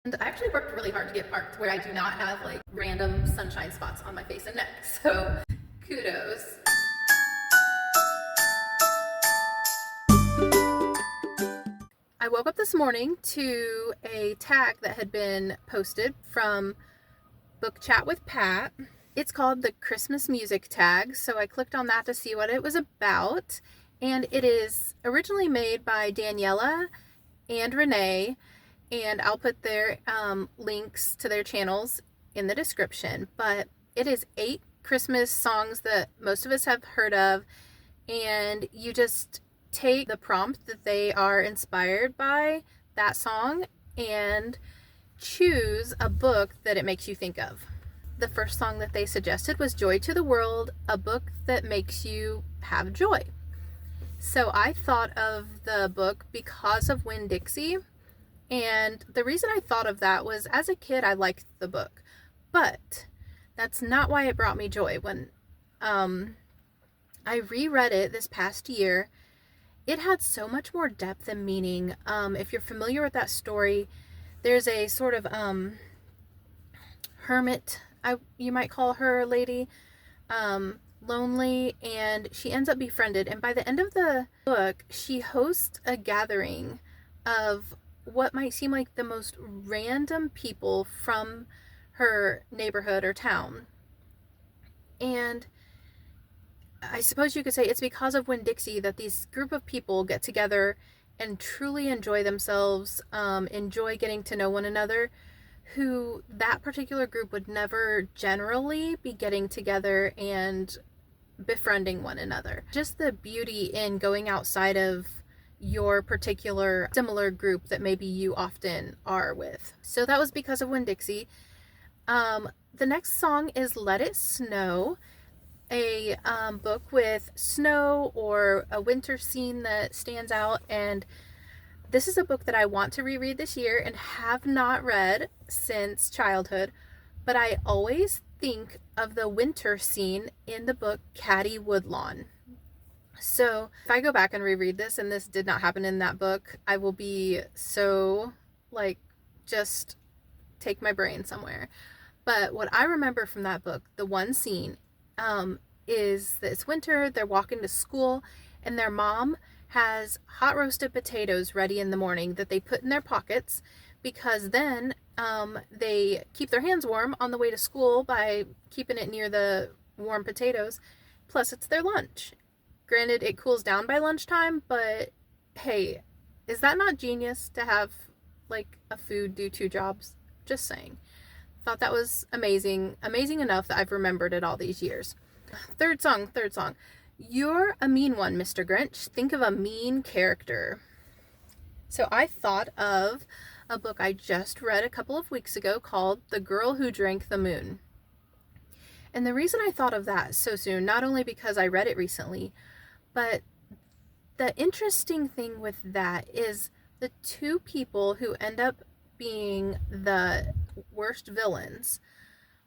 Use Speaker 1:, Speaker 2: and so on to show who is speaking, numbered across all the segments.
Speaker 1: And I actually worked really hard to get parked where I do not have like random sunshine spots on my face and neck. So kudos. I woke up this morning to a tag that had been posted from Book Chat with Pat. It's called the Christmas music tag. So I clicked on that to see what it was about. And it is originally made by Daniela and Renee. And I'll put their links to their channels in the description. But it is 8 Christmas songs that most of us have heard of. And you just take the prompt that they are inspired by that song and choose a book that it makes you think of. The first song that they suggested was Joy to the World, a book that makes you have joy. So I thought of the book because of Winn-Dixie. And the reason I thought of that was as a kid, I liked the book, but that's not why it brought me joy. When I reread it this past year, it had so much more depth and meaning. If you're familiar with that story, there's a sort of hermit, you might call her, lady, lonely, and she ends up befriended. And by the end of the book, she hosts a gathering of what might seem like the most random people from her neighborhood or town. And I suppose you could say it's because of Winn-Dixie that these group of people get together and truly enjoy themselves, enjoy getting to know one another, who that particular group would never generally be getting together and befriending one another. Just the beauty in going outside of your particular similar group that maybe you often are with. So that was because of Winn-Dixie. The next song is Let It Snow, a book with snow or a winter scene that stands out. And this is a book that I want to reread this year and have not read since childhood, but I always think of the winter scene in the book Caddy Woodlawn. So if I go back and reread this and this did not happen in that book, I will be so just take my brain somewhere. But what I remember from that book, the one scene, is that it's winter, they're walking to school, and their mom has hot roasted potatoes ready in the morning that they put in their pockets because then they keep their hands warm on the way to school by keeping it near the warm potatoes. Plus, it's their lunch. Granted, it cools down by lunchtime, but hey, is that not genius to have a food do 2 jobs? Just saying. Thought that was amazing. Amazing enough that I've remembered it all these years. Third song. You're a mean one, Mr. Grinch. Think of a mean character. So I thought of a book I just read a couple of weeks ago called The Girl Who Drank the Moon. And the reason I thought of that so soon, not only because I read it recently, but the interesting thing with that is the 2 people who end up being the worst villains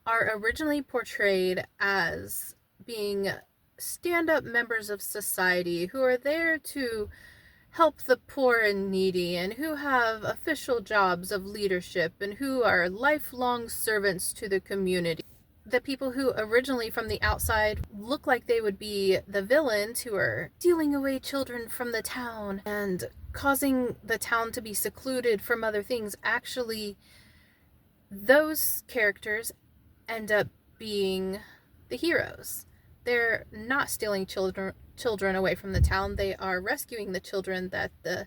Speaker 1: are originally portrayed as being stand-up members of society who are there to help the poor and needy and who have official jobs of leadership and who are lifelong servants to the community. The people who originally from the outside look like they would be the villains who are stealing away children from the town and causing the town to be secluded from other things, actually those characters end up being the heroes. They're not stealing children away from the town. They are rescuing the children that the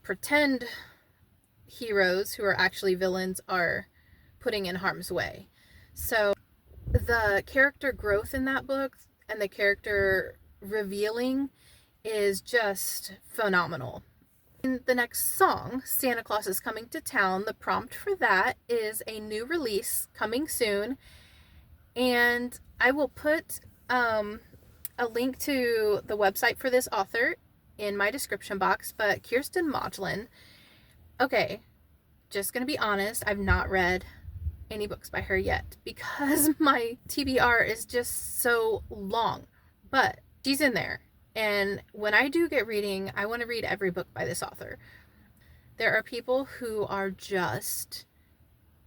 Speaker 1: pretend heroes who are actually villains are putting in harm's way. So the character growth in that book and the character revealing is just phenomenal. In the next song, Santa Claus is Coming to Town, the prompt for that is a new release coming soon. And I will put a link to the website for this author in my description box, but Kiersten Modglin, okay, just gonna be honest, I've not read any books by her yet because my TBR is just so long, but she's in there. And when I do get reading, I want to read every book by this author. There are people who are just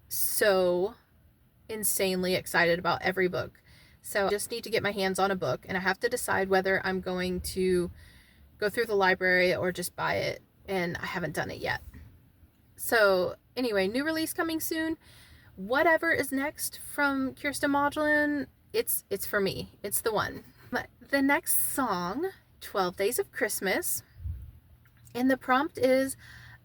Speaker 1: so insanely excited about every book. So I just need to get my hands on a book, and I have to decide whether I'm going to go through the library or just buy it, and I haven't done it yet. So anyway, new release coming soon. Whatever is next from Kiersten Modglin, it's for me. It's the one. But the next song, 12 Days of Christmas, and the prompt is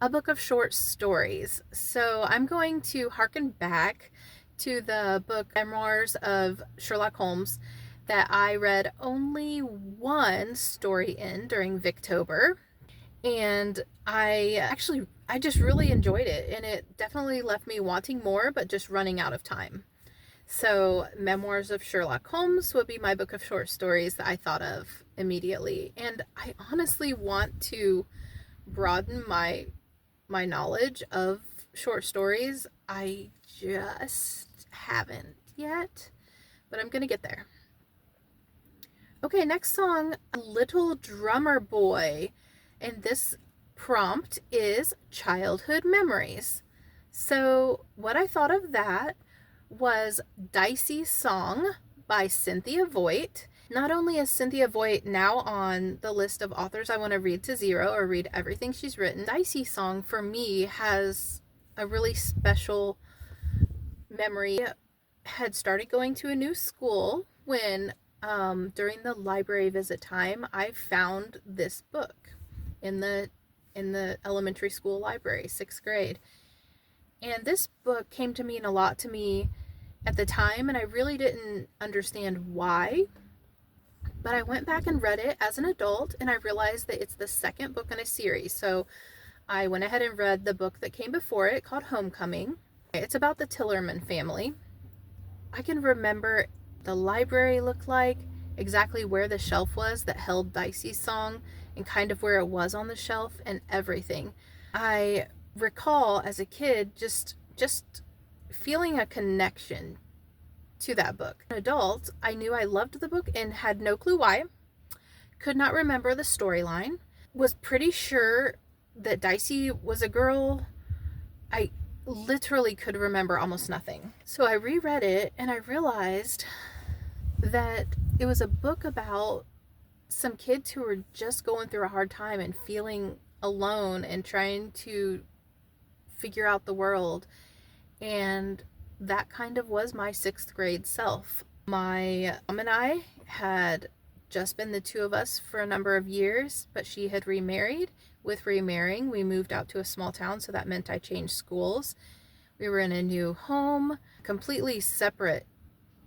Speaker 1: a book of short stories. So I'm going to harken back to the book Memoirs of Sherlock Holmes that I read only one story in during Victober. And I just really enjoyed it, and it definitely left me wanting more, but just running out of time. So Memoirs of Sherlock Holmes would be my book of short stories that I thought of immediately. And I honestly want to broaden my knowledge of short stories. I just haven't yet, but I'm gonna get there. Okay, next song, Little Drummer Boy. And this prompt is childhood memories. So what I thought of that was Dicey Song by Cynthia Voigt. Not only is Cynthia Voigt now on the list of authors I want to read to zero or read everything she's written, Dicey Song for me has a really special memory. I had started going to a new school when during the library visit time I found this book in the elementary school library, 6th grade. And this book came to mean a lot to me at the time, and I really didn't understand why. But I went back and read it as an adult, and I realized that it's the second book in a series. So I went ahead and read the book that came before it called Homecoming. It's about the Tillerman family. I can remember the library looked like, exactly where the shelf was that held Dicey's Song, and kind of where it was on the shelf and everything. I recall as a kid just feeling a connection to that book. As an adult, I knew I loved the book and had no clue why. Could not remember the storyline. Was pretty sure that Dicey was a girl. I literally could remember almost nothing. So I reread it and I realized that it was a book about some kids who were just going through a hard time and feeling alone and trying to figure out the world. And that kind of was my 6th grade self. My mom and I had just been the two of us for a number of years, but she had remarried. With remarrying, we moved out to a small town, so that meant I changed schools. We were in a new home, completely separate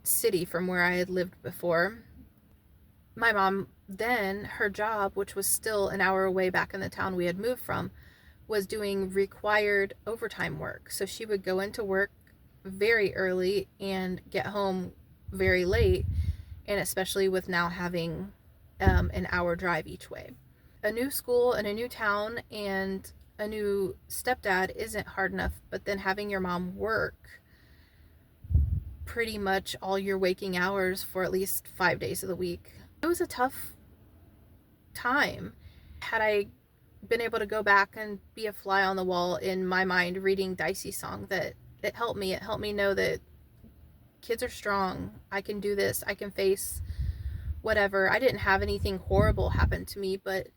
Speaker 1: city from where I had lived before. My mom then, her job, which was still an hour away back in the town we had moved from, was doing required overtime work. So she would go into work very early and get home very late, and especially with now having an hour drive each way. A new school and a new town and a new stepdad isn't hard enough, but then having your mom work pretty much all your waking hours for at least 5 days of the week. It was a tough time. Had I been able to go back and be a fly on the wall in my mind reading Dicey's Song, that it helped me know that kids are strong. I can do this. I can face whatever. I didn't have anything horrible happen to me, but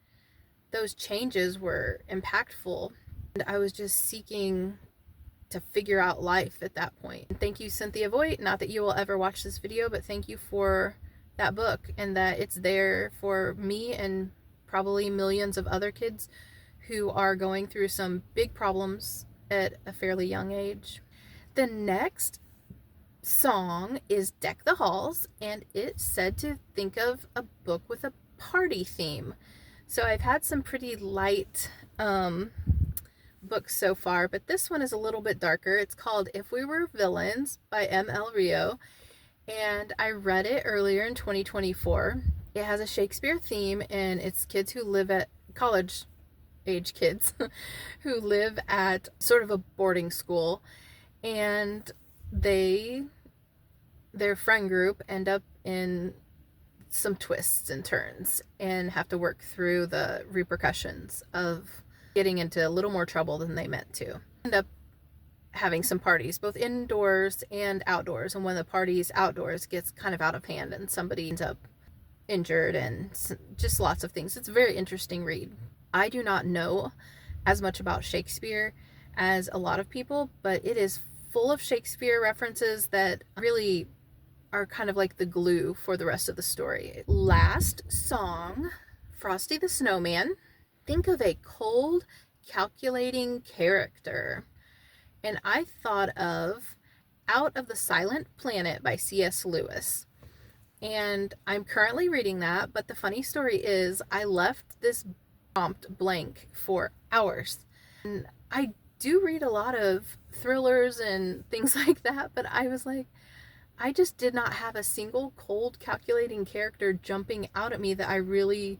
Speaker 1: those changes were impactful, and I was just seeking to figure out life at that point. And thank you, Cynthia Voigt. Not that you will ever watch this video, but thank you for that book, and that it's there for me and probably millions of other kids who are going through some big problems at a fairly young age. The next song is Deck the Halls, and it's said to think of a book with a party theme. So I've had some pretty light books so far, but this one is a little bit darker. It's called If We Were Villains by M.L. Rio, and I read it earlier in 2024. It has a Shakespeare theme, and it's kids who live at college age kids who live at sort of a boarding school, and their friend group end up in some twists and turns and have to work through the repercussions of getting into a little more trouble than they meant to. End up having some parties, both indoors and outdoors, and one of the parties outdoors gets kind of out of hand and somebody ends up injured and just lots of things. It's a very interesting read. I do not know as much about Shakespeare as a lot of people, but it is full of Shakespeare references that really are kind of like the glue for the rest of the story. Last song, Frosty the Snowman. Think of a cold, calculating character. And I thought of Out of the Silent Planet by C.S. Lewis. And I'm currently reading that, but the funny story is I left this prompt blank for hours. And I do read a lot of thrillers and things like that, but I was like, I just did not have a single cold, calculating character jumping out at me that I really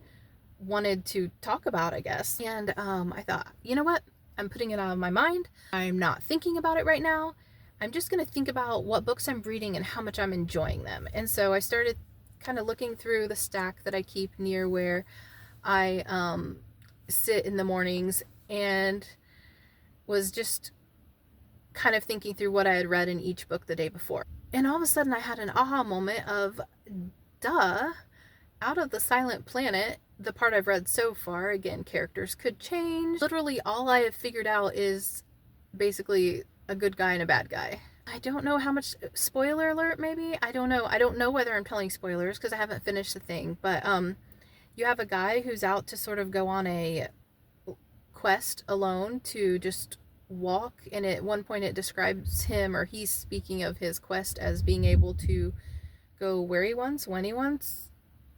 Speaker 1: wanted to talk about, I guess. And I thought, you know what? I'm putting it out of my mind. I'm not thinking about it right now. I'm just going to think about what books I'm reading and how much I'm enjoying them. And so I started kind of looking through the stack that I keep near where I sit in the mornings, and was just kind of thinking through what I had read in each book the day before. And all of a sudden I had an aha moment of, duh, Out of the Silent Planet, the part I've read so far, again, characters could change. Literally all I have figured out is basically a good guy and a bad guy. I don't know how much, spoiler alert maybe? I don't know. I don't know whether I'm telling spoilers because I haven't finished the thing, but you have a guy who's out to sort of go on a quest alone to just walk, and at one point it describes him, or he's speaking of his quest as being able to go where he wants, when he wants,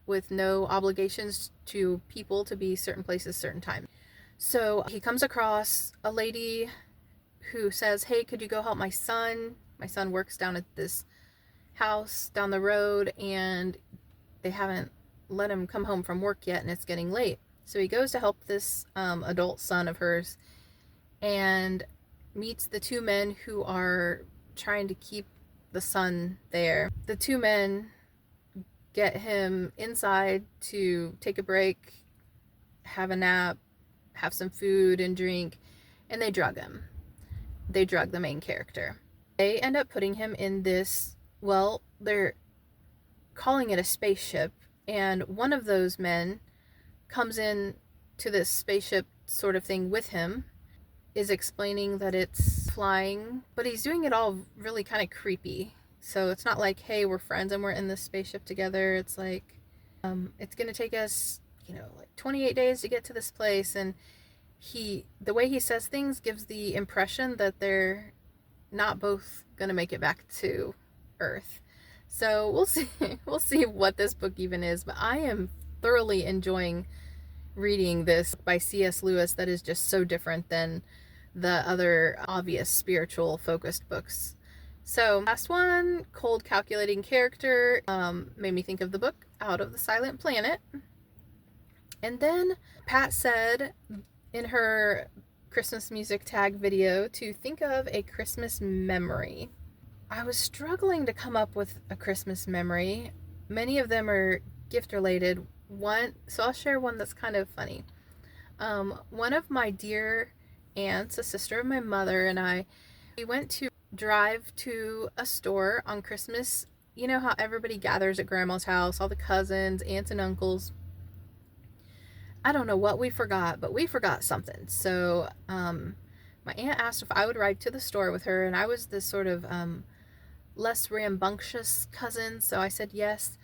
Speaker 1: with no obligations to people to be certain places, certain time. So he comes across a lady who says, hey, could you go help my son? My son works down at this house down the road, and they haven't let him come home from work yet, and it's getting late. So he goes to help this adult son of hers, and meets the two men who are trying to keep the son there. The two men get him inside to take a break, have a nap, have some food and drink, and they drug him. They drug the main character. They end up putting him in this, well, they're calling it a spaceship, and one of those men comes in to this spaceship sort of thing with him, is explaining that it's flying, but he's doing it all really kind of creepy. So it's not like, hey, we're friends and we're in this spaceship together. It's like, it's going to take us, like 28 days to get to this place. And the way he says things gives the impression that they're not both going to make it back to Earth. So we'll see. We'll see what this book even is. But I am thoroughly enjoying reading this by C.S. Lewis that is just so different than the other obvious spiritual focused books. So last one, cold calculating character, made me think of the book Out of the Silent Planet. And then Pat said in her Christmas music tag video to think of a Christmas memory. I was struggling to come up with a Christmas memory. Many of them are gift related. So I'll share one that's kind of funny. One of my dear aunts, a sister of my mother, and we went to drive to a store on Christmas. You know how everybody gathers at grandma's house, all the cousins, aunts and uncles. I don't know what we forgot, but we forgot something. So my aunt asked if I would ride to the store with her, and I was this sort of less rambunctious cousin, so I said yes.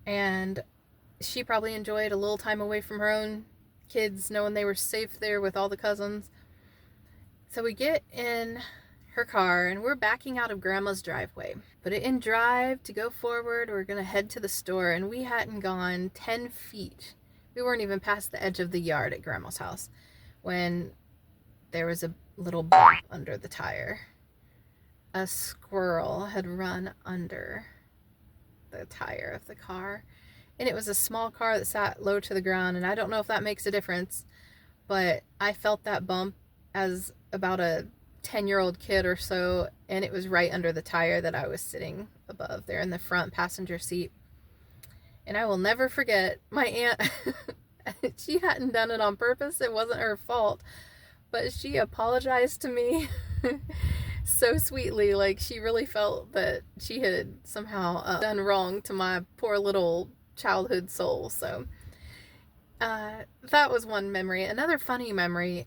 Speaker 1: And she probably enjoyed a little time away from her own kids, knowing they were safe there with all the cousins. So we get in her car, and we're backing out of grandma's driveway. Put it in drive to go forward. We're going to head to the store, and we hadn't gone 10 feet. We weren't even past the edge of the yard at grandma's house when there was a little bump under the tire. A squirrel had run under the tire of the car, and it was a small car that sat low to the ground, and I don't know if that makes a difference, but I felt that bump as about a 10-year-old kid or so, and it was right under the tire that I was sitting above there in the front passenger seat. And I will never forget my aunt She hadn't done it on purpose. It wasn't her fault. But she apologized to me so sweetly. Like, she really felt that she had somehow done wrong to my poor little childhood soul. So that was one memory. Another funny memory,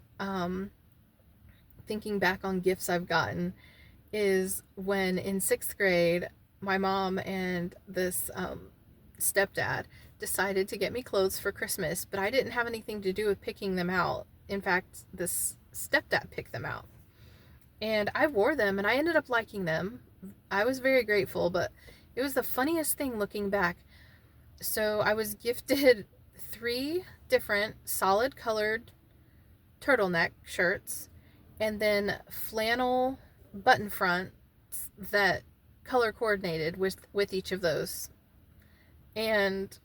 Speaker 1: thinking back on gifts I've gotten, is when in 6th grade, my mom and this stepdad decided to get me clothes for Christmas, but I didn't have anything to do with picking them out. In fact, this stepdad picked them out. And I wore them, and I ended up liking them. I was very grateful, but it was the funniest thing looking back. So I was gifted 3 different solid colored turtleneck shirts, and then flannel button fronts that color coordinated with each of those. And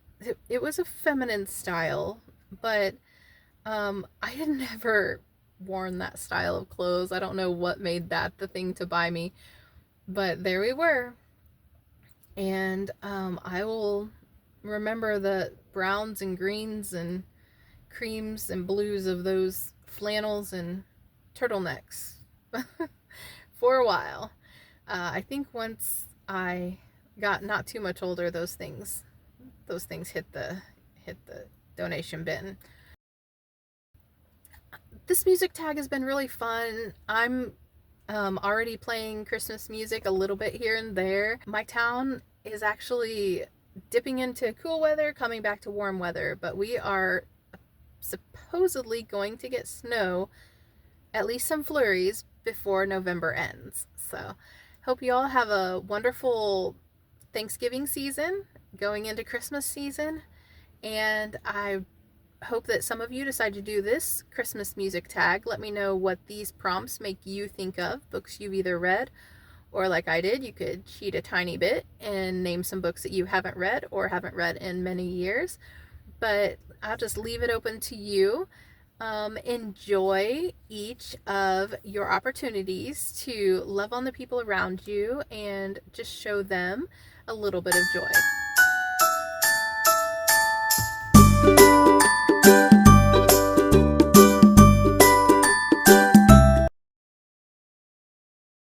Speaker 1: it was a feminine style, but I had never worn that style of clothes. I don't know what made that the thing to buy me, but there we were. And I will remember the browns and greens and creams and blues of those flannels and turtlenecks for a while. I think once I got not too much older, those things hit the donation bin. This music tag has been really fun. I'm already playing Christmas music a little bit here and there. My town is actually dipping into cool weather, coming back to warm weather, but we are supposedly going to get snow, at least some flurries, before November ends. So hope you all have a wonderful Thanksgiving season going into Christmas season, and I hope that some of you decide to do this Christmas music tag. Let me know what these prompts make you think of, books you've either read, or like I did, you could cheat a tiny bit and name some books that you haven't read or haven't read in many years. But I'll just leave it open to you. Enjoy each of your opportunities to love on the people around you and just show them a little bit of joy.